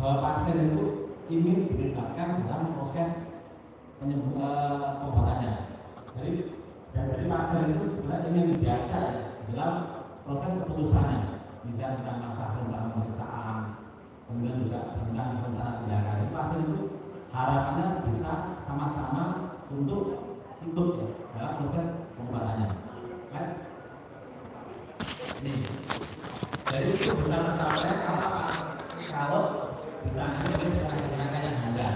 bahwa pasien itu ingin dilibatkan dalam proses pengobatannya. Jadi pasien itu sebenarnya ingin diajak dalam proses keputusannya, misalnya tentang masalah rencana pemeriksaan, kemudian juga tentang rencana tindakan. Jadi pasien itu harapannya bisa sama-sama untuk ikut ya, dalam proses pengobatannya. Slide. Ini. Jadi itu bisa tercapai kalau ditangani oleh tenaga yang handal,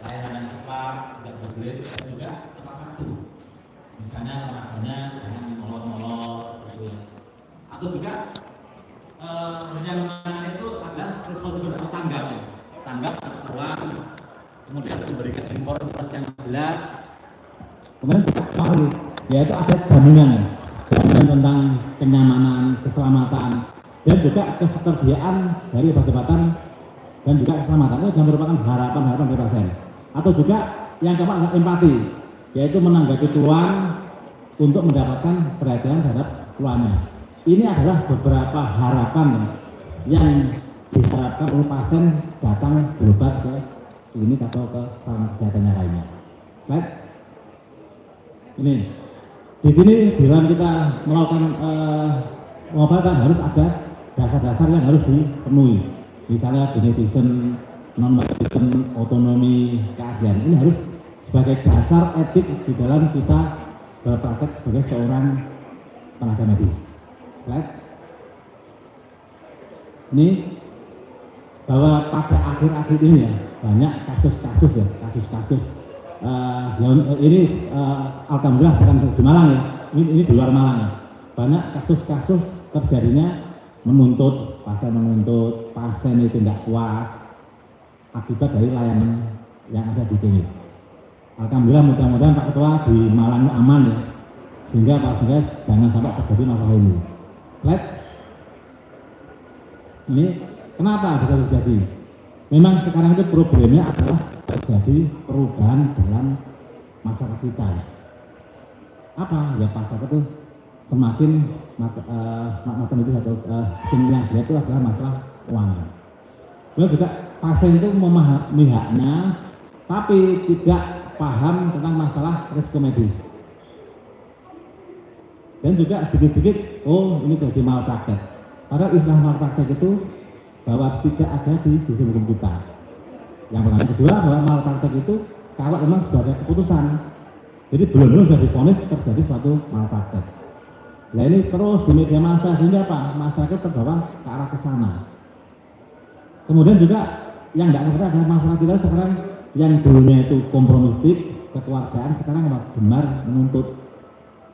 layanan cepat, tidak berbelit, dan juga tepat waktu. Misalnya tenaganya jangan molor-molor, gitu ya. Atau juga yang menangani itu adalah responsibilitas tanggap, ya. Tanggap uang, kemudian memberikan informasi yang jelas. Kemudian juga yaitu ada jaminan tentang kenyamanan, keselamatan, dan juga ketersediaan dari obat-obatan dan juga keselamatan. Itu merupakan harapan-harapan dari pasien. Atau juga yang keempat adalah empati, yaitu menanggapi keluhan untuk mendapatkan perhatian terhadap keluhannya. Ini adalah beberapa harapan yang diharapkan oleh pasien datang berobat ke klinik atau ke sarana kesehatannya lainnya. Slide. Ini di sini dalam kita melakukan pengobatan harus ada dasar-dasar yang harus dipenuhi, misalnya beneficent, non-beneficent, otonomi, keahlian. Ini harus sebagai dasar etik di dalam kita berpraktek sebagai seorang tenaga medis. Slide. Ini bahwa pada akhir-akhir ini ya banyak kasus-kasus ini alhamdulillah bukan di Malang ya, ini di luar Malang ya. Banyak kasus-kasus terjadinya pasien itu tidak puas akibat dari layanan yang ada di klinik. Alhamdulillah mudah-mudahan Pak Ketua di Malang aman ya, sehingga pasien jangan sampai terjadi masalah ini. Slide. Ini kenapa bisa terjadi? Memang sekarang itu problemnya adalah terjadi perubahan dalam masyarakat kita. Apa? Ya pasar itu semakin matematis atau yang dia itu adalah masalah keuangan. Lalu juga pasien itu memahami haknya, tapi tidak paham tentang masalah risiko medis. Dan juga sedikit-sedikit, oh ini terjadi malpraktek. Padahal istilah malpraktek itu bahwa tidak ada di sistem hukum kita. Yang pertama, kedua bahwa malpraktek itu kalau memang sudah ada keputusan, jadi belum sudah divonis terjadi suatu malpraktek. Nah ini terus di media massa sehingga apa? Masyarakat terbawa ke arah ke sana. Kemudian juga yang tidak ngerti adalah masalah kita sekarang yang dulunya itu kompromistik, kekeluargaan, sekarang gemar menuntut.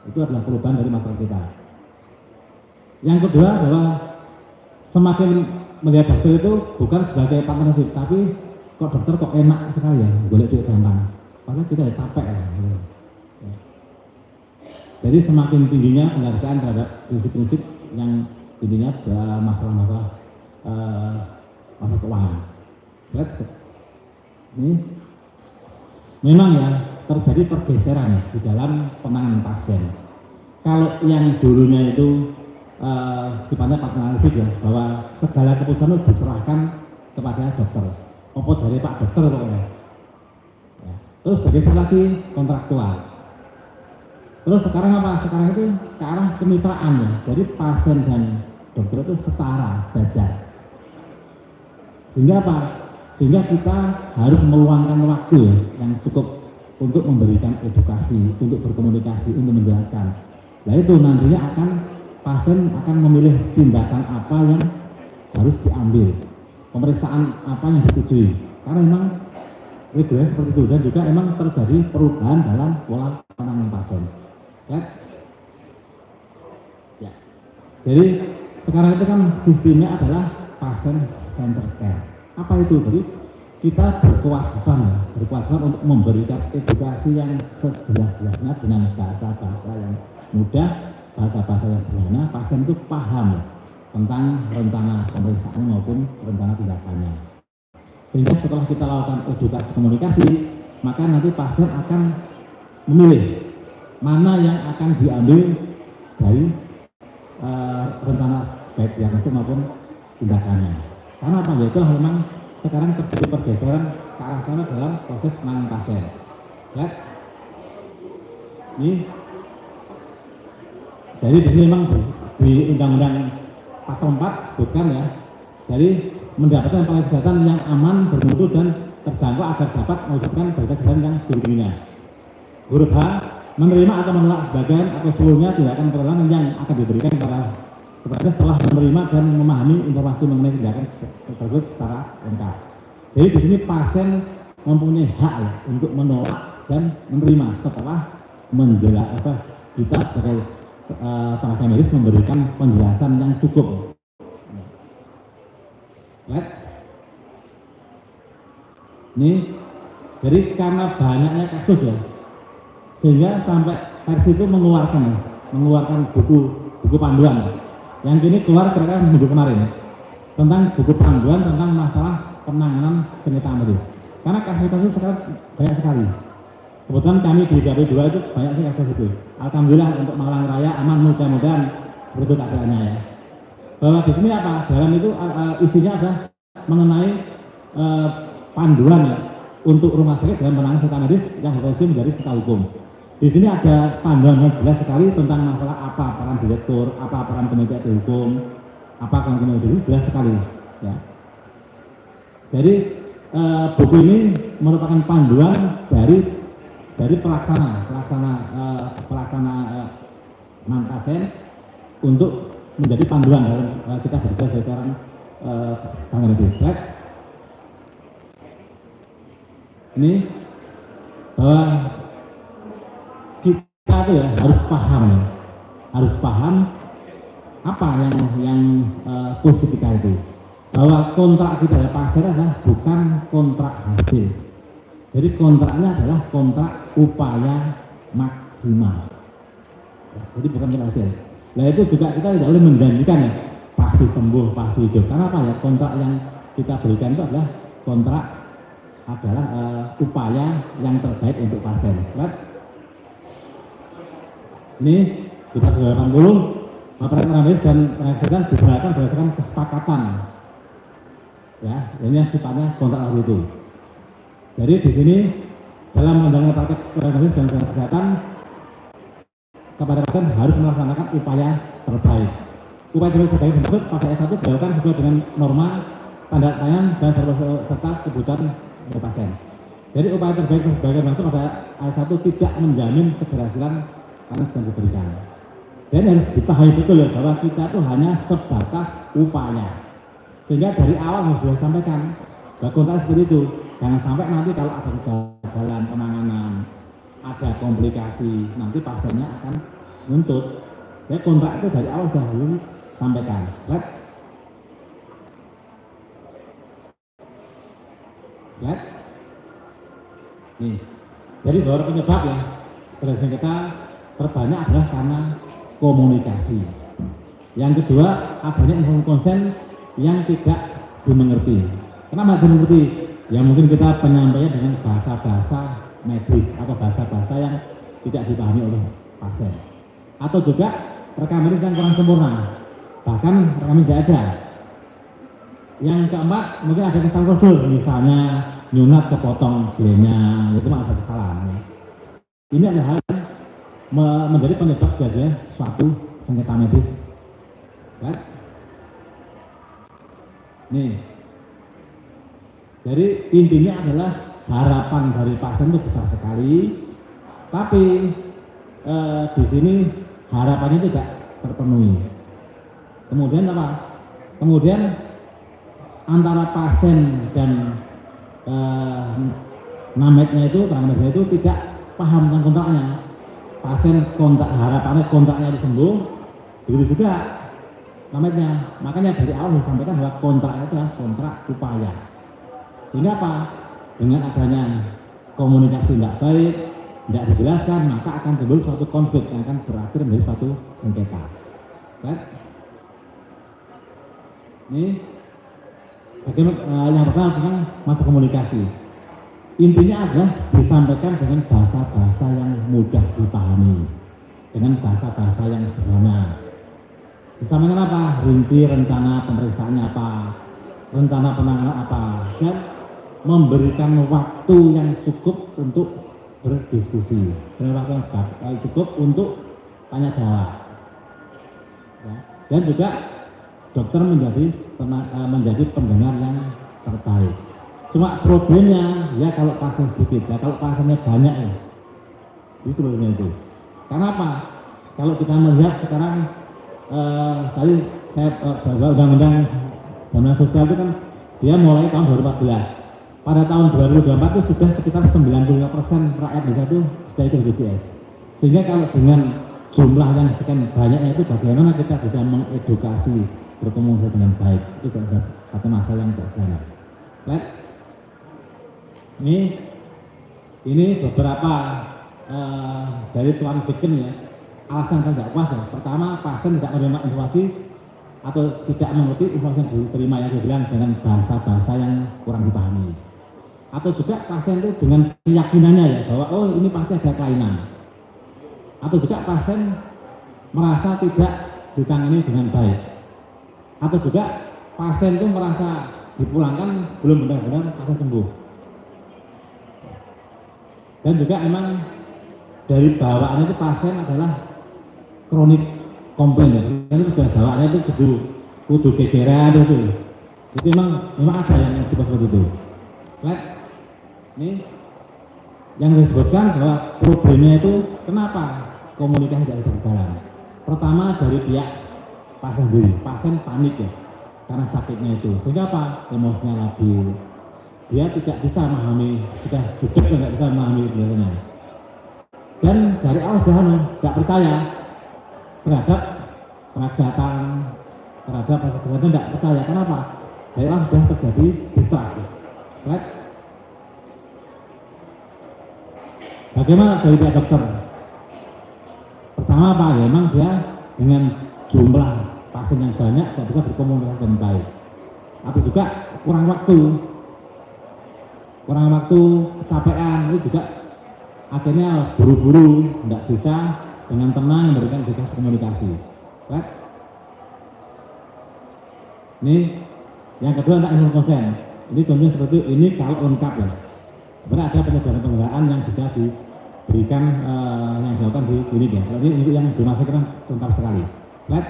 Itu adalah perubahan dari masyarakat kita. Yang kedua bahwa semakin melihat dokter itu bukan sebagai partnership, tapi kok dokter kok enak sekali ya, boleh duit gampang. Padahal kita ya capek ya. Jadi semakin tingginya penghargaan terhadap prinsip-prinsip yang intinya masalah-masalah masalah keuangan. Ini memang ya terjadi pergeseran di dalam penanganan pasien. Kalau yang dulunya itu sifatnya partnership ya, bahwa segala keputusan itu diserahkan kepada dokter. Apa dari Pak Dokter pokoknya. Ya. Terus bergeser lagi kontraktual. Terus sekarang apa? Sekarang itu ke arah kemitraan ya. Jadi pasien dan dokter itu setara, sejajar. Sehingga apa? Sehingga kita harus meluangkan waktu ya, yang cukup untuk memberikan edukasi, untuk berkomunikasi, untuk menjelaskan. Nah itu nantinya pasien akan memilih tindakan apa yang harus diambil, pemeriksaan apa yang disetujui. Karena memang regulasi seperti itu dan juga memang terjadi perubahan dalam pola penanganan pasien. Ya. Jadi sekarang itu kan sistemnya adalah pasien center care. Apa itu? Jadi kita berkewajiban untuk memberikan edukasi yang sejelas-jelasnya dengan bahasa-bahasa yang mudah, bahasa-bahasa yang sederhana. Pasien itu paham tentang rencana pemeriksaan maupun rencana tindakannya. Sehingga setelah kita lakukan edukasi komunikasi, maka nanti pasien akan memilih mana yang akan diambil dari rencana baik diagnostik maupun tindakannya. Karena apa? Yaitu memang sekarang terjadi pergeseran ke arah sana dalam proses penanganan pasien. Lihat, ini, jadi di sini memang di Undang-Undang Pasal 4 sebutkan ya, jadi mendapatkan pelayanan kesehatan yang aman, bermutu dan terjangkau agar dapat mewujudkan kualitas kesehatan yang setinggi-tingginya. Huruf H, menerima atau menolak sebagian atau seluruhnya tindakan pertolongan yang akan diberikan kepada setelah menerima dan memahami informasi mengenai tindakan tersebut secara lengkap. Jadi di sini pasien mempunyai hak ya, untuk menolak dan menerima setelah menjelaskan kita sebagai tenaga medis memberikan penjelasan yang cukup. Lihat, ini jadi karena banyaknya kasus ya, sehingga sampai versi itu mengeluarkan buku panduan yang kini keluar kira-kira minggu kemarin tentang buku panduan tentang masalah penanganan sengketa medis. Karena kasus-kasus sekarang banyak sekali. Kebetulan kami di DAP2 itu banyak sih kasus itu. Alhamdulillah untuk Malang Raya aman, mudah-mudahan seperti itu keadaannya ya. Bahwa di sini apa? Dalam itu isinya adalah mengenai panduan ya, untuk rumah sakit dalam penanganan sengketa medis yang berfungsi menjadi sengketa hukum. Di sini ada panduan yang jelas sekali tentang masalah apa peran direktur, apa peran komite hukum, apa peran komite hukum, jelas sekali ya. Jadi buku ini merupakan panduan dari pelaksana pasien untuk menjadi panduan dalam kita berbicara secara tenaga medis. Ini bahwa kita itu ya harus paham apa yang fungsi kita itu, bahwa kontrak kita dengan pasien adalah bukan kontrak hasil. Jadi kontraknya adalah kontrak upaya maksimal. Jadi bukan kontrak hasil. Nah itu juga kita tidak boleh menjanjikan ya pasti sembuh, pasti hidup. Karena apa ya, kontrak yang kita berikan itu adalah kontrak upaya yang terbaik untuk pasien. Right? Ini di pasal 80 Peraturan medis dan tenaga kesehatan diberlakukan berdasarkan kesepakatan. Ya, ini sifatnya kontrak itu. Jadi di sini dalam undang-undang praktek tenaga medis dan tenaga kesehatan kepada pasien harus melaksanakan upaya terbaik. Upaya terbaik tersebut pada S1 dilakukan sesuai dengan norma, standar pelayanan dan serta kebutuhan dari pasien. Jadi upaya terbaik sebagai maksud pada S1 tidak menjamin keberhasilan karena sedang diberikan. Dan harus dipahami betul ya bahwa kita itu hanya sebatas upaya. Sehingga dari awal harus sudah sampaikan bahwa kontrak seperti itu. Jangan sampai nanti kalau ada kegagalan penanganan, ada komplikasi, nanti pasiennya akan nuntut. Jadi kontrak itu dari awal sudah harus sampaikan. Lihat. Nih. Jadi bahwa penyebab ya sengketa terbanyak adalah karena komunikasi. Yang kedua, adanya informasi konsen yang tidak dimengerti. Kenapa dimengerti? Ya mungkin kita penyampaian dengan bahasa-bahasa medis atau bahasa-bahasa yang tidak dipahami oleh pasien. Atau juga rekam medis yang kurang sempurna. Bahkan rekam medis tidak ada. Yang keempat, mungkin ada kesalahan prosedur, misalnya nyunat kepotong B-nya, itu ada kesalahan. Ini adalah hal yang menjadi penyebab jadinya suatu sengketa medis. Kan? Nih, jadi intinya adalah harapan dari pasien itu besar sekali, tapi di sini harapannya tidak terpenuhi. Kemudian apa? Kemudian antara pasien dan nametnya itu tidak paham tentang kontraknya. Pasien kontrak harapannya kontraknya disembuh, begitu juga nametnya. Makanya dari awal disampaikan bahwa kontraknya itu adalah kontrak upaya. Sehingga apa? Dengan adanya komunikasi tidak baik, tidak dijelaskan, maka akan timbul suatu konflik yang akan berakhir menjadi suatu sengketa. Right? Ini bagaimana yang pertama tentang masa komunikasi. Intinya adalah disampaikan dengan bahasa-bahasa yang mudah dipahami, dengan bahasa-bahasa yang sederhana. Disampaikan apa? Rinci rencana pemeriksaannya apa, rencana penanganan apa, dan memberikan waktu yang cukup untuk berdiskusi, dan waktu yang cukup untuk tanya jawab. Ya. Dan juga dokter menjadi pendengar yang terbaik. Cuma problemnya ya kalau pasien sedikit, ya kalau pasiennya banyak ya, itu problemnya itu. Karena apa? Kalau kita melihat sekarang tadi saya bahwa undang-undang jaminan sosial itu kan dia mulai tahun 2014. Pada tahun 2024 itu sudah sekitar 95% rakyat desa itu sudah ikut BPJS. Sehingga kalau dengan jumlah yang sekian banyaknya itu bagaimana kita bisa mengedukasi berkomunikasi dengan baik, itu adalah satu masalah yang tidak sederhana. Ini beberapa dari Tuan Diken ya, alasan tidak puas ya. Pertama, pasien tidak menerima informasi atau tidak mengerti informasi yang diterima yang dibilang dengan bahasa-bahasa yang kurang dipahami. Atau juga pasien itu dengan keyakinannya ya bahwa oh ini pasti ada kelainan. Atau juga pasien merasa tidak ditangani dengan baik. Atau juga pasien itu merasa dipulangkan sebelum benar-benar pasien sembuh. Dan juga memang dari bawaannya itu pasien adalah kronik komplain ya. Itu sudah bawaannya itu kudu gegeran itu. Jadi memang ada yang seperti itu. Ini yang disebutkan bahwa problemnya itu kenapa komunikasi tidak bisa berjalan. Pertama dari pihak pasien sendiri, pasien panik ya karena sakitnya itu, sehingga apa? Emosinya labil, dia tidak bisa memahami, sudah jutek tidak bisa memahami beliaunya. Dan dari awal sudah tidak percaya terhadap kesehatan, terhadap kesehatan tidak percaya. Kenapa? Dari awal sudah terjadi distrust. Right? Bagaimana dari pihak dokter? Pertama apa? Ya, memang dia dengan jumlah pasien yang banyak tidak bisa berkomunikasi dengan baik. Atau juga kurang waktu, kecapean, itu juga akhirnya buru-buru, tidak bisa dengan tenang memberikan edukasi komunikasi. Right? Ini yang kedua tentang ilmu konsen. Ini contohnya seperti ini kalau lengkap ya. Sebenarnya ada penyederhanaan yang bisa diberikan yang dilakukan di klinik ya. Kalau ini yang di rumah sakit kan lengkap sekali. Right?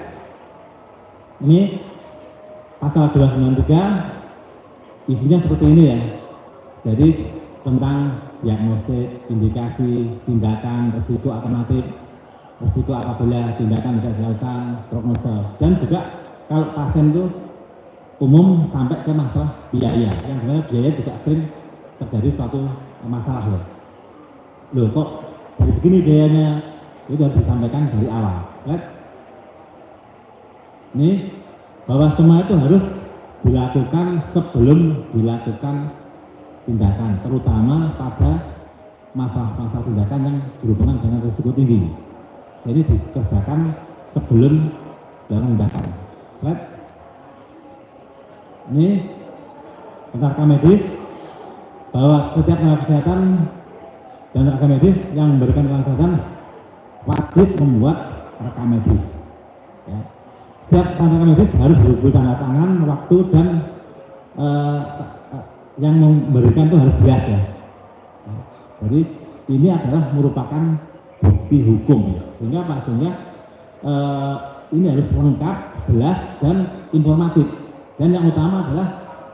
Ini pasal 293 isinya seperti ini ya. Jadi tentang diagnostik, indikasi, tindakan, risiko alternatif, risiko apabila tindakan tidak dilakukan, prognose, dan juga kalau pasien itu umum sampai ke masalah biaya, yang dimana biaya juga sering terjadi suatu masalah loh. Loh kok dari segini biayanya, itu harus disampaikan dari awal. Right? Ini bahwa semua itu harus dilakukan sebelum dilakukan tindakan, terutama pada masalah-masalah tindakan yang berhubungan dengan risiko tinggi. Jadi dikerjakan sebelum dilakukan tindakan. Right? Ini tentang rekam medis, bahwa setiap tenaga kesehatan dan tenaga medis yang memberikan kesehatan wajib membuat rekam medis. Ya. Setiap tenaga medis harus berbukti tanda tangan, waktu, dan yang memberikan itu harus jelas ya. Jadi ini adalah merupakan bukti hukum ya. Sehingga apa? Sehingga ini harus lengkap, jelas, dan informatif. Dan yang utama adalah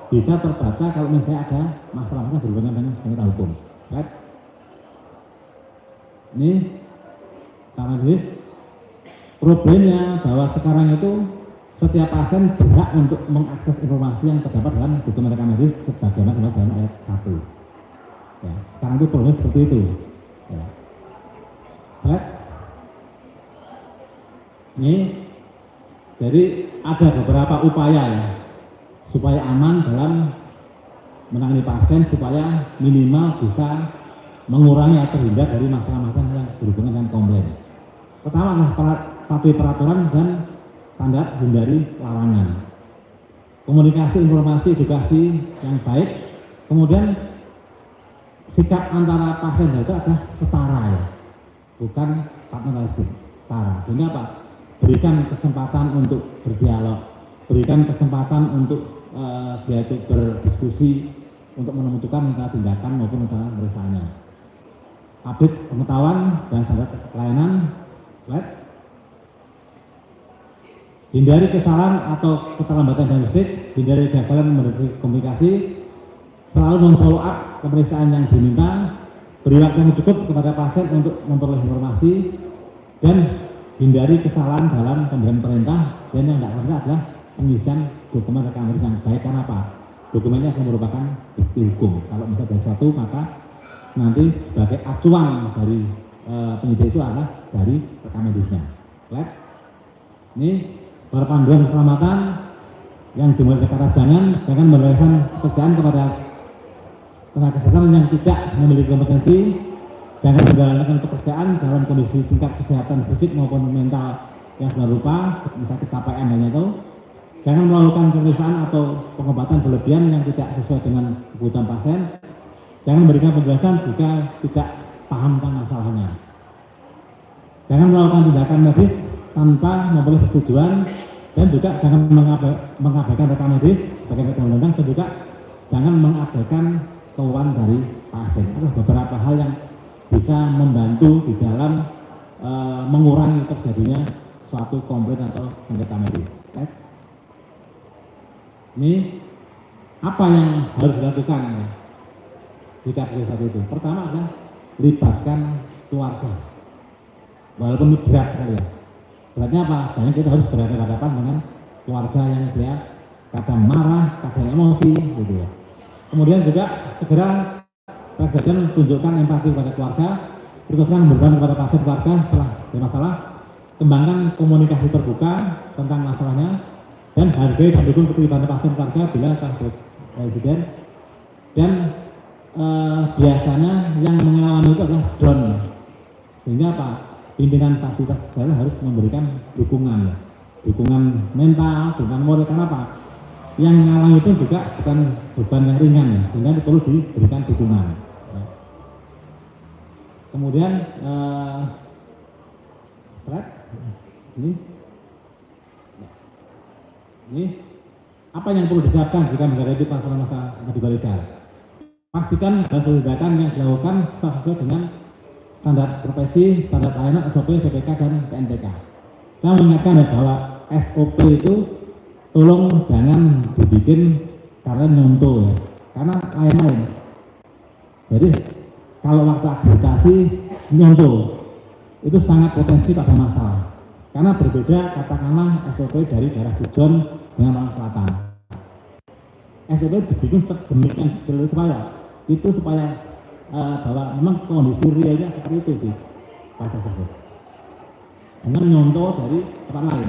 bisa terbaca kalau misalnya ada masalah-masalah berhubungan dengan sengketa hukum. Right? Ini karena problemnya bahwa sekarang itu setiap pasien berhak untuk mengakses informasi yang terdapat dalam dokumen rekam medis sebagaimana dalam ayat 1. Ya, sekarang itu problemnya seperti itu. Ya. Right? Ini jadi ada beberapa upaya ya, supaya aman dalam menangani pasien, supaya minimal bisa mengurangi atau terhindar dari masalah-masalah yang berhubungan dengan komplain. Pertama adalah patuhi peraturan dan standar, hindari larangan. Komunikasi, informasi, edukasi yang baik. Kemudian sikap antara pasien itu adalah setara ya, bukan partnership, setara. Sehingga apa? Berikan kesempatan untuk berdialog, berikan kesempatan untuk dia itu berdiskusi untuk menentukan antara tindakan maupun antara pemeriksaannya. Update pengetahuan dan standar pelayanan. Slide. Hindari kesalahan atau keterlambatan diagnostik, hindari kegagalan mendeteksi komunikasi, selalu memfollow up pemeriksaan yang diminta, beri waktu yang cukup kepada pasien untuk memperoleh informasi, dan hindari kesalahan dalam pemberian perintah, dan yang tidak perintah adalah pengisian dokumen rekam medis yang baik. Karena apa? Dokumennya akan merupakan bukti hukum. Kalau misalnya ada sesuatu, maka nanti sebagai acuan dari penyidik itu adalah dari rekam medisnya. Slide. Ini panduan keselamatan yang dimulai dari kata jangan menyerahkan pekerjaan kepada tenaga kesehatan yang tidak memiliki kompetensi, jangan menjalankan pekerjaan dalam kondisi tingkat kesehatan fisik maupun mental yang sedang rupa, misalnya KPM dan itu. Jangan melakukan pemeriksaan atau pengobatan berlebihan yang tidak sesuai dengan kebutuhan pasien. Jangan memberikan penjelasan jika tidak paham tentang masalahnya. Jangan melakukan tindakan medis tanpa memperoleh persetujuan, dan juga jangan mengabaikan rekam medis sebagai undang-undang, dan juga jangan mengabaikan keluhan dari pasien. Ada beberapa hal yang bisa membantu di dalam mengurangi terjadinya suatu komplain atau sengketa medis. Ini apa yang harus dilakukan jika terjadi seperti itu? Pertama adalah libatkan keluarga, walaupun berat sekali ya. Beratnya apa? Karena kita harus berhadapan dengan keluarga yang dia kadang marah, kadang emosi, gitu ya. Kemudian juga segera presiden tunjukkan empati kepada keluarga, teruskan memberikan kepada pasien keluarga setelah ada masalah, kembangkan komunikasi terbuka tentang masalahnya, dan hargai dan dukung keterlibatan pasien keluarga bila presiden. Dan biasanya yang mengalami itu adalah down, sehingga apa? Pimpinan fasilitas kesehatan harus memberikan dukungan mental, dukungan moral. Karena apa? Yang mengalami itu juga bukan beban yang ringan ya, sehingga perlu diberikan dukungan. Kemudian ini apa yang perlu disiapkan jika menghadapi masalah-masalah medical legal? Pastikan hasil tindakan yang dilakukan sesuai dengan standar profesi, standar pelayanan, SOP, PPK, dan PNPK. Saya mengingatkan ya bahwa SOP itu tolong jangan dibikin karena nyontoh ya, karena lain-lain. Jadi kalau waktu akreditasi nyontoh itu sangat potensi pada masalah, karena berbeda katakanlah SOP dari daerah tujuan dengan orang selatan. SOP dibikin sedemikian supaya bahwa memang kondisi realnya seperti itu di pasar tersebut. Jangan nyontoh dari tempat lain.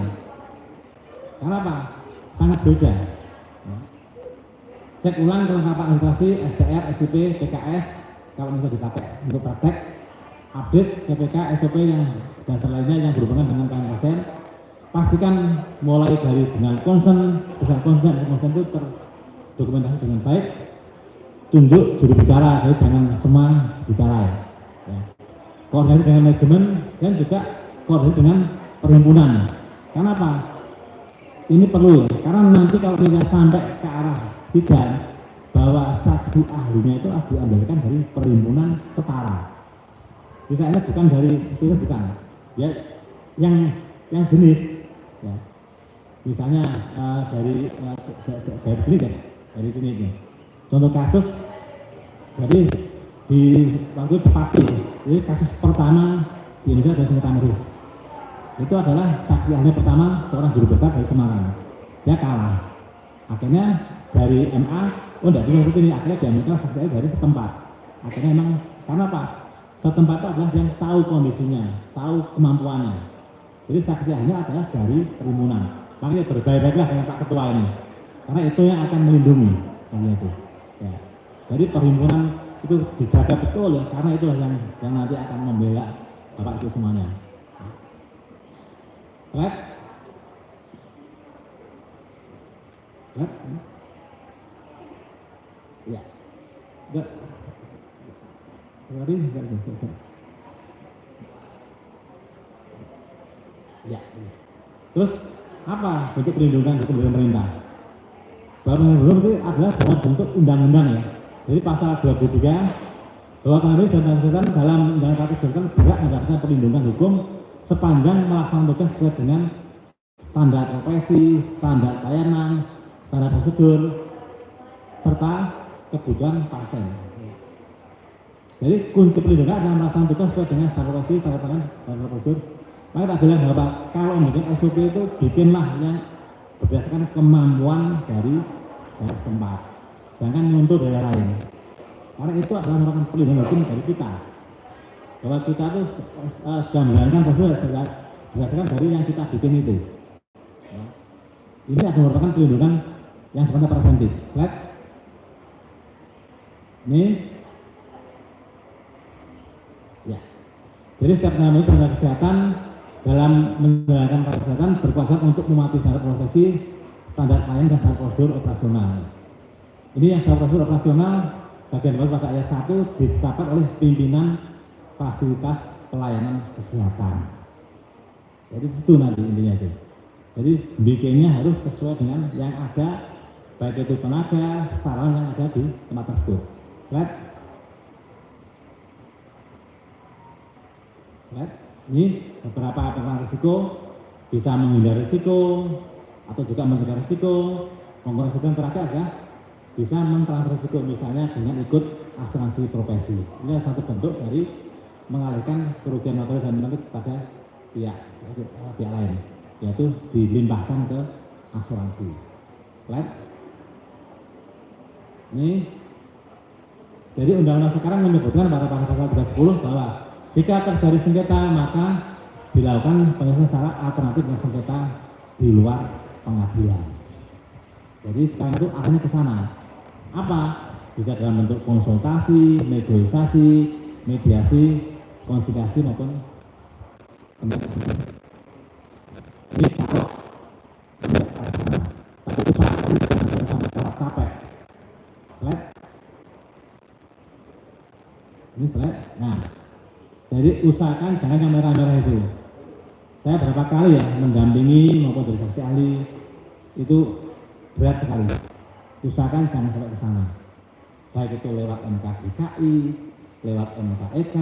Karena apa? Sangat beda. Cek ulang kelengkapan administrasi, STR, SIP, PKS kalau bisa dipakai untuk praktek. Update PPK, SOP yang dasar lainnya yang berhubungan dengan pasien. Pastikan mulai dari dengan concern, besar concern itu terdokumentasi dengan baik. Tunjuk juru bicara, jadi jangan semua bicara ya. Koordinasi dengan manajemen dan juga koordinasi dengan perhimpunan. Karena apa? Ini perlu, karena nanti kalau kita sampai ke arah sidang bahwa saksi ahlinya itu diambilkan dari perhimpunan setara. Misalnya bukan dari itu, bukan ya, yang jenis ya. Misalnya dari ini. Contoh kasus, jadi di waktu Pati, ini kasus pertama di Indonesia dari sengketa medis. Itu adalah saksi ahli pertama seorang guru besar dari Semarang. Dia kalah. Akhirnya dari MA, tidak seperti ini. Akhirnya diambilkan saksi ahli dari setempat. Akhirnya memang karena apa? Setempat itu adalah yang tahu kondisinya, tahu kemampuannya. Jadi saksi ahlinya adalah dari perhimpunan. Makanya berbaik-baiklah dengan Pak Ketua ini, karena itu yang akan melindungi itu. Ya. Jadi perhimpunan itu dijaga betul ya, karena itulah yang nanti akan membela Bapak itu semuanya. Slide. Ya. Enggak. Ya. Terus apa bentuk perlindungan dari pemerintah? bahwa hukum itu adalah dalam bentuk undang-undang ya. Jadi pasal 23 bahwa tenaga medis dan tenaga kesehatan dalam undang-undang kesehatan berhak mendapatkan perlindungan hukum sepanjang melaksanakan tugas sesuai dengan standar profesi, standar pelayanan, standar prosedur, serta kebutuhan pasien. Jadi kunci perlindungan adalah melaksanakan tugas sesuai dengan standar profesi, standar pelayanan, standar prosedur. Maka tak bilang bahwa kalau bikin SOP itu bikinlah yang berdasarkan kemampuan dari setempat, jangan menuntut dari lain. Karena itu adalah merupakan perlindungan hukum dari kita. Bahwa kita itu sudah menjalankan prosedur berdasarkan dari yang kita bikin itu. Ya. Ini adalah merupakan perlindungan yang sifatnya preventif. Slide. Ini. Ya. Jadi setiap tenaga kesehatan dalam menjalankan kesehatan berkewajiban untuk mematuhi standar profesi, standar pelayanan dan standar prosedur operasional. Ini yang standar prosedur operasional bagian bawah pada ayat 1 ditetapkan oleh pimpinan fasilitas pelayanan kesehatan. Jadi itu nanti intinya itu. Jadi bikinnya harus sesuai dengan yang ada, baik itu tenaga, sarana yang ada di tempat tersebut. Slide. Slide. Ini beberapa perkara risiko, bisa menghindari risiko atau juga mencegah risiko. Mengurangi risiko yang terakhir adalah bisa mentransfer risiko, misalnya dengan ikut asuransi profesi. Ini satu bentuk dari mengalihkan kerugian material dan moneter pada pihak lain, yaitu dilimpahkan ke asuransi. Slide. Ini jadi undang-undang sekarang menyebutkan pada pasal 310 bahwa jika terjadi sengketa maka dilakukan penyelesaian secara alternatif dengan sengketa di luar pengadilan. Jadi sekarang itu arahnya ke sana. Apa? Bisa dalam bentuk konsultasi, negosiasi, mediasi, konsilasi maupun pendampingan. Ini kalau sudah terlaksana, tapi itu sampai capek. Slide. Ini slide. Nah, jadi usahakan jangan yang merah-merah itu. Saya berapa kali ya mendampingi maupun dari saksi ahli itu berat sekali. Usahakan jangan sampai ke sana. Baik itu lewat MKDKI, lewat MKEK,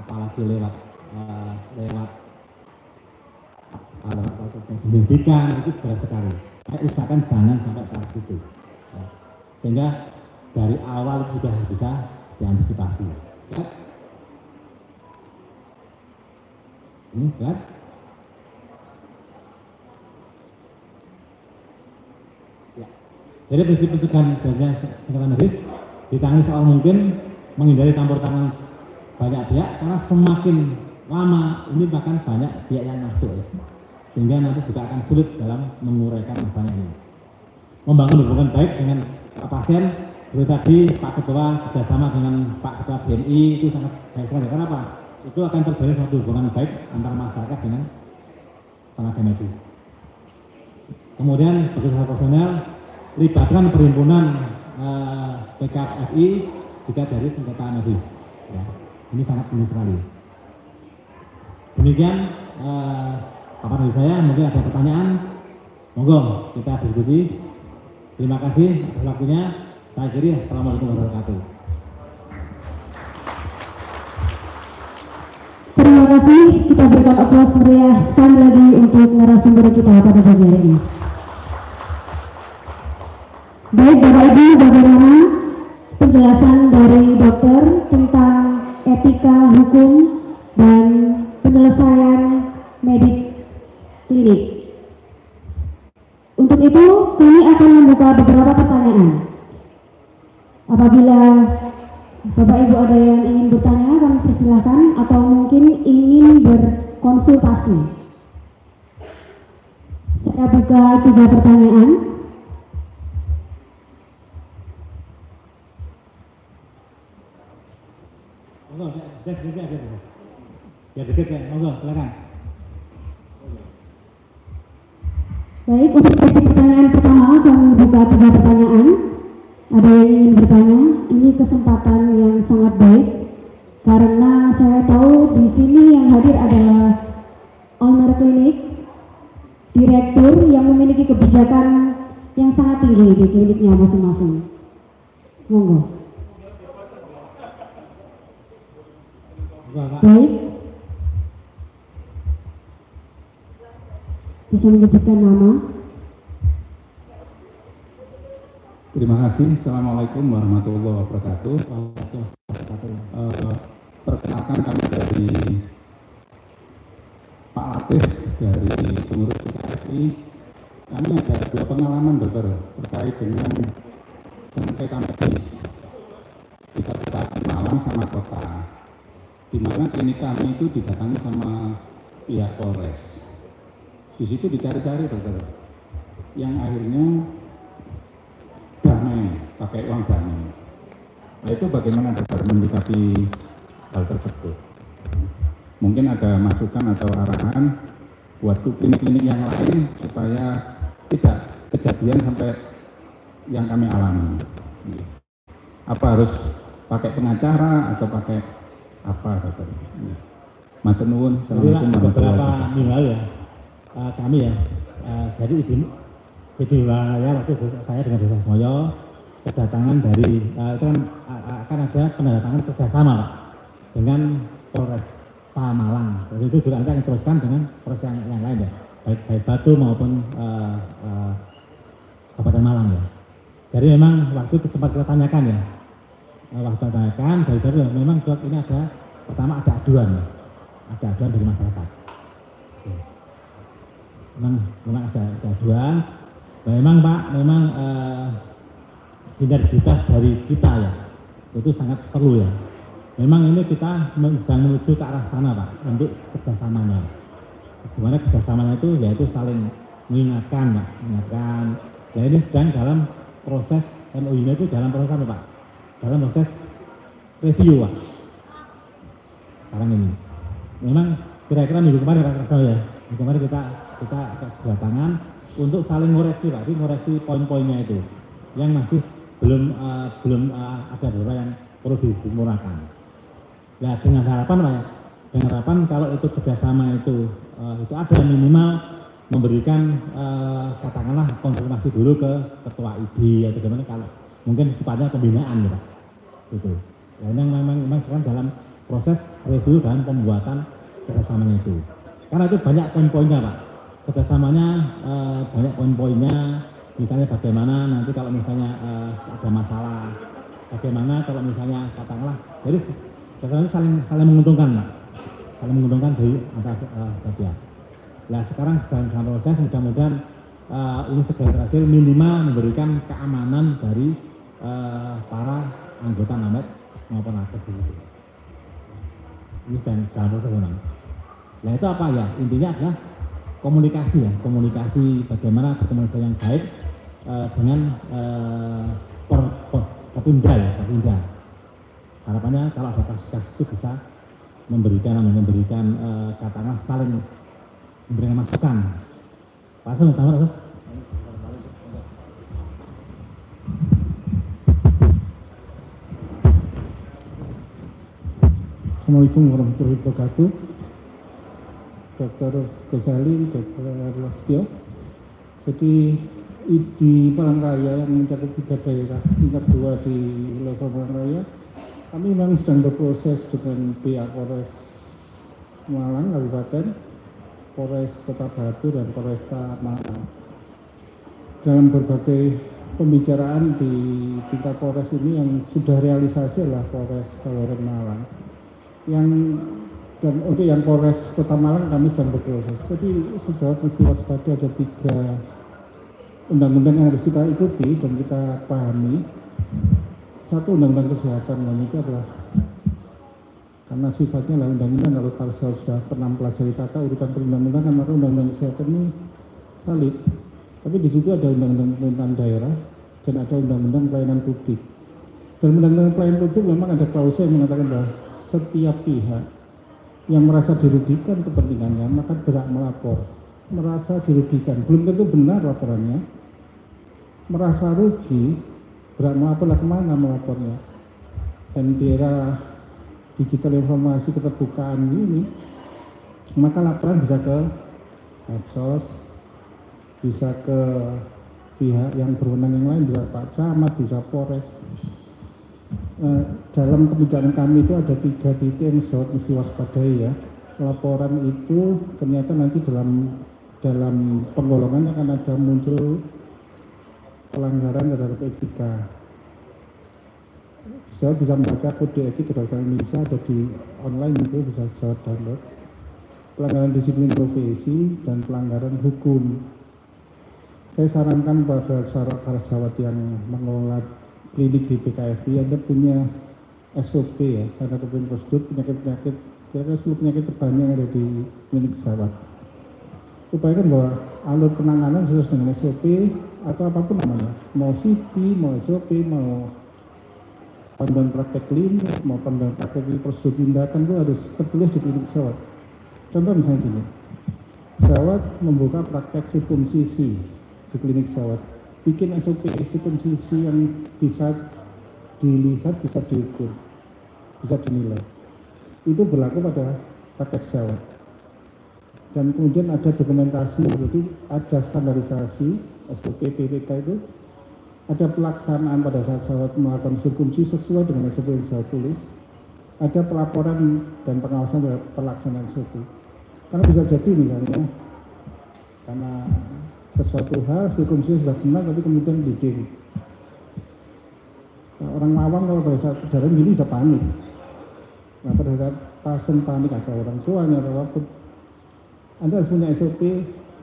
apalagi lewat pendidikan, itu berat sekali. Usahakan jangan sampai ke situ. Ya. Sehingga dari awal sudah bisa diantisipasi. Ya. Ini slide. Ya. Jadi prinsip pencegahan sengketa medis ditangani soal mungkin menghindari campur tangan banyak pihak, karena semakin lama ini bahkan banyak pihak yang masuk, sehingga nanti juga akan sulit dalam menguraikan masalah ini. Membangun hubungan baik dengan pasien, seperti tadi Pak Ketua kerjasama dengan Pak Ketua BNI itu sangat baik sekali. Karena apa? Itu akan terjadi suatu hubungan baik antara masyarakat dengan tenaga medis. Kemudian bagi profesional, libatkan perhimpunan PKFI jika dari sengketa medis. Ya, ini sangat penting sekali. Demikian paparan dari saya. Mungkin ada pertanyaan, monggo kita diskusi. Terima kasih atas waktunya. Saya akhiri. Assalamualaikum warahmatullahi wabarakatuh. Terima kasih, kita berikan aplaus meriah sekali lagi untuk narasumber kita pada pagi hari ini. Baik Bapak Ibu, bagaimana penjelasan dari dokter tentang etika hukum dan penyelesaian medik klinik. Untuk itu kami akan membuka beberapa pertanyaan. Apabila Bapak Ibu ada yang ingin bertanya, kami persilahkan, atau mungkin ingin berkonsultasi. Saya buka 3 pertanyaan. Monggo, ya deket ya, monggo silakan. Baik, untuk sesi pertanyaan pertama kami buka 3 pertanyaan. Ada yang ingin bertanya? Ini kesempatan yang sangat baik karena saya tahu di sini yang hadir adalah owner klinik, direktur yang memiliki kebijakan yang sangat tinggi di kliniknya masing-masing. Monggo. Baik. Bisa menyebutkan nama? Terima kasih. Assalamualaikum warahmatullahi wabarakatuh. Perkenalkan kami dari Pak Latif dari pengurus KSI. Kami ada 2 pengalaman dokter terkait dengan sengketa medis di Kabupaten Malang sama kota, di mana klinik kami itu didatangi sama pihak Polres. Di situ dicari-cari dokter, yang akhirnya damai, pakai uang damai. Nah itu bagaimana dokter menyikapi hal tersebut? Mungkin ada masukan atau arahan buat klinik-klinik yang lain supaya tidak kejadian sampai yang kami alami. Apa harus pakai pengacara atau pakai apa dokter? Matur nuwun. Assalamualaikum warahmatullahi beberapa wabarakatuh. minggu lalu ya, kami ya, jadi di wilayah waktu saya dengan Desa Semoyo kedatangan dari itu kan akan ada penandatangan kerjasama Pak dengan Polres Malang. Jadi itu juga nanti akan teruskan dengan Polres yang lain ya, baik Batu maupun Kabupaten Malang ya. Jadi memang waktu itu sempat kita tanyakan ya, waktu tanyakan dari saya memang dok ini ada, pertama ada aduan dari masyarakat. Memang ada aduan. Memang Pak, sinergitas dari kita ya, itu sangat perlu ya. Memang ini kita sedang menuju ke arah sana Pak, untuk kerjasamanya. Dimana kerjasamanya itu yaitu saling mengingatkan Pak, mengingatkan. Ya ini sedang dalam proses MOU-nya itu dalam proses apa Pak? Dalam proses review Pak. Sekarang ini. Memang kira-kira minggu kemarin Pak Kasau ya, minggu kemarin kita kedatangan untuk saling ngoreksi Pak, jadi ngoreksi poin-poinnya itu yang masih belum ada beberapa yang perlu disempurnakan. Nah dengan harapan Pak ya, dengan harapan kalau itu kerjasama itu ada minimal memberikan katakanlah konfirmasi dulu ke ketua ID atau bagaimana, kalau mungkin sifatnya pembinaan ya Pak. Gitu. Ya, memang sekarang dalam proses review dan pembuatan kerjasamanya itu. Karena itu banyak poin-poinnya Pak. Kerjasamanya banyak poin-poinnya, misalnya bagaimana nanti kalau misalnya ada masalah, bagaimana kalau misalnya katakanlah, jadi kerjasamanya saling menguntungkan Pak, saling menguntungkan dari antara pihak. Nah sekarang sedang dalam proses, mudah-mudahan ini segera berhasil, minimal memberikan keamanan dari para anggota NAMED maupun nakes itu. Ini sedang dalam proses memang. Nah itu apa ya, intinya adalah komunikasi ya, komunikasi bagaimana berkomunikasi yang baik dengan Perpindah ya, Perpindah. Harapannya kalau ada kasus-kasus itu bisa memberikan katakanlah saling memberikan masukan. Pak Hasan, utama Asus. Assalamualaikum warahmatullahi wabarakatuh. Dr. Gosali, Dr. Lastio. Jadi di Palangkaraya yang mencakup 3 daerah tingkat 2 di level Palangkaraya, kami memang sedang berproses dengan pihak Polres Malang Kabupaten, Polres Kota Batu dan Polresta Malang. Dalam berbagai pembicaraan di tingkat Polres ini yang sudah realisasi adalah Polres Kabupaten Malang. Dan untuk yang Polres Kota Malang kami sedang berproses. Jadi sejauh mesti waspada ada 3 undang-undang yang harus kita ikuti dan kita pahami. Satu, undang-undang kesehatan, dan itu adalah karena sifatnya adalah undang-undang, kalau sudah pernah mempelajari tata urutan perundang-undangan, maka undang-undang kesehatan ini valid. Tapi di situ ada undang-undang pemerintahan daerah dan ada undang-undang pelayanan publik. Dalam undang-undang pelayanan publik memang ada klausul yang mengatakan bahwa setiap pihak yang merasa dirugikan kepentingannya maka berhak melapor. Merasa dirugikan, belum tentu benar laporannya. Merasa rugi, berhak melaporlah kemana melapornya. Dan di era digital informasi keterbukaan ini, maka laporan bisa ke medsos, bisa ke pihak yang berwenang yang lain, bisa Pak Camat, bisa Polres. Dalam kebijakan kami itu ada 3 titik yang mesti waspadai ya. Laporan itu ternyata nanti dalam penggolongan akan ada muncul pelanggaran terhadap etika. Saya bisa membaca kode etik kedokteran Indonesia, ada di online itu, bisa saya download. Pelanggaran disiplin profesi dan pelanggaran hukum. Saya sarankan pada para sahabat yang mengelola klinik di PKFI, Anda punya SOP ya, standar operating prosedur penyakit-penyakit, kira-kira 10 penyakit terbanyak yang ada di klinik pesawat. Upayakan bahwa alur penanganan sesuai dengan SOP atau apapun namanya, mau CP, mau SOP, mau panduan praktek klinik, mau panduan praktek prosedur tindakan itu harus tertulis di klinik pesawat. Contoh misalnya gini, pesawat membuka praktek sirkumsisi di klinik pesawat, bikin SOP sirkumsisi yang bisa dilihat, bisa diukur, bisa dinilai. Itu berlaku pada praktek pesawat. Dan kemudian ada dokumentasi, jadi ada standarisasi SOP PPK itu, ada pelaksanaan pada saat pesawat melakukan sirkumsisi sesuai dengan SOP yang saya tulis, ada pelaporan dan pengawasan terhadap pelaksanaan SOP. Karena bisa jadi misalnya, karena sesuatu hal sirkumsisi sudah benar tapi kemudian bleeding. Nah, orang awam kalau pada saat kejadian gini bisa panik. Nah, pada saat pasien panik atau orang tuanya atau apapun, Anda harus punya SOP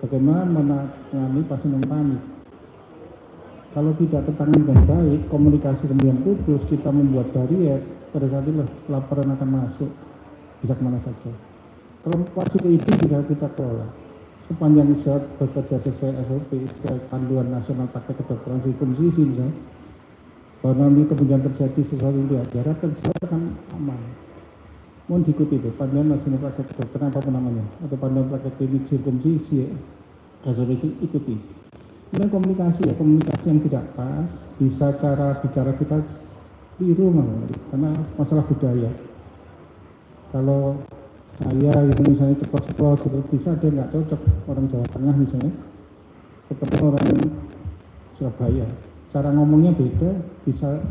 bagaimana menangani pasien yang panik. Kalau tidak tertangani dengan baik, komunikasi kemudian putus, kita membuat barier, pada saat itu laporan akan masuk, bisa kemana saja. Kalau wajib itu bisa kita kelola. Sepanjang pesawat bekerja sesuai SOP, sesuai panduan nasional praktek kedokteran sirkumsisi misalnya, bahwa nanti kemudian terjadi sesuatu yang tidak diharapkan, pesawat akan aman. Mohon diikuti itu, panduan nasional praktek kedokteran apapun namanya, atau panduan praktek klinik sirkumsisi, resolusi ikuti. Kemudian komunikasi ya, komunikasi yang tidak pas, bisa cara bicara kita keliru karena masalah budaya. Kalau saya yang misalnya ceplos-ceplos gitu, bisa ada nggak cocok orang Jawa Tengah misalnya, ketemu orang Surabaya, cara ngomongnya beda, bisa